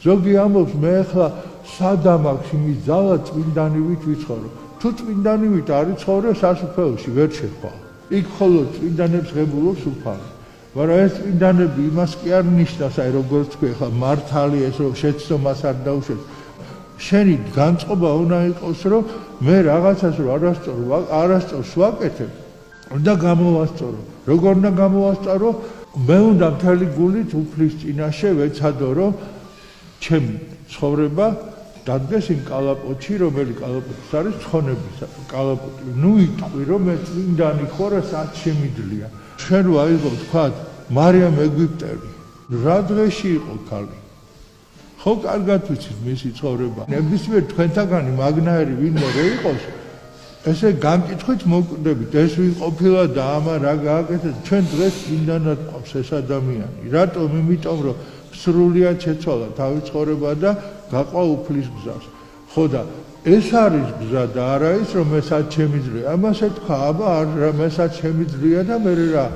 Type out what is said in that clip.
ზოგი ამბობს მე ახლა სადამ აქვს იმის ძალა წმინდანივით ვიცხოვრო. თუ წმინდანივით არ იცხოვრე სასუფეველში ვერ შეხვალ. იქ მხოლოდ წმინდანებს ღებულობს უფალი. მაგრამ ეს წმინდანები იმას კი არ ნიშნავს, აი როგორც თქვი ახლა მართალი ეს რომ შეცდომას არ დაუშვებს. შენი განწყობა უნდა იყოს რომ მე რაღაცას რომ არასწორს ვაკეთებ, უნდა გამოვასწორო. როგორ უნდა გამოვასწორო? მე უნდა მთელი გულით უფლის წინაშე ვეცადო რომ ჩემი ცხოვრება დადგეს იმ კალაპოტში, რომელიც კალაპოტის არის ცხონების კალაპოტი. ნუ იტყვი რომ მე წმინდანი ხარ, რაც შემიძლია. შენ რო აიღო თქვა მარიამ ეგვიპტელი, რა დღეში იყო ქალი? ხო კარგად ვიცით მისი ცხოვრება. ნებისმიერ თქვენთაგანი მაგნაირი ვინმე რო იყოს, ესე განკითხვით მოვკვდებით, ეს ვინ ყოფილა და ამა რა გააკეთა, ჩვენ დღეს წმინდანად ყავს ეს ადამიანი. რატომ? იმიტომ რომ სრულიად შეცვალა თავის ცხოვრება და გაყვა უფლის გზას. ხო და ეს არის გზა და არა ის რომ მესაც შემიძლია. ამას ეთქვა, აბა არ მესაც შემიძლია და მე რა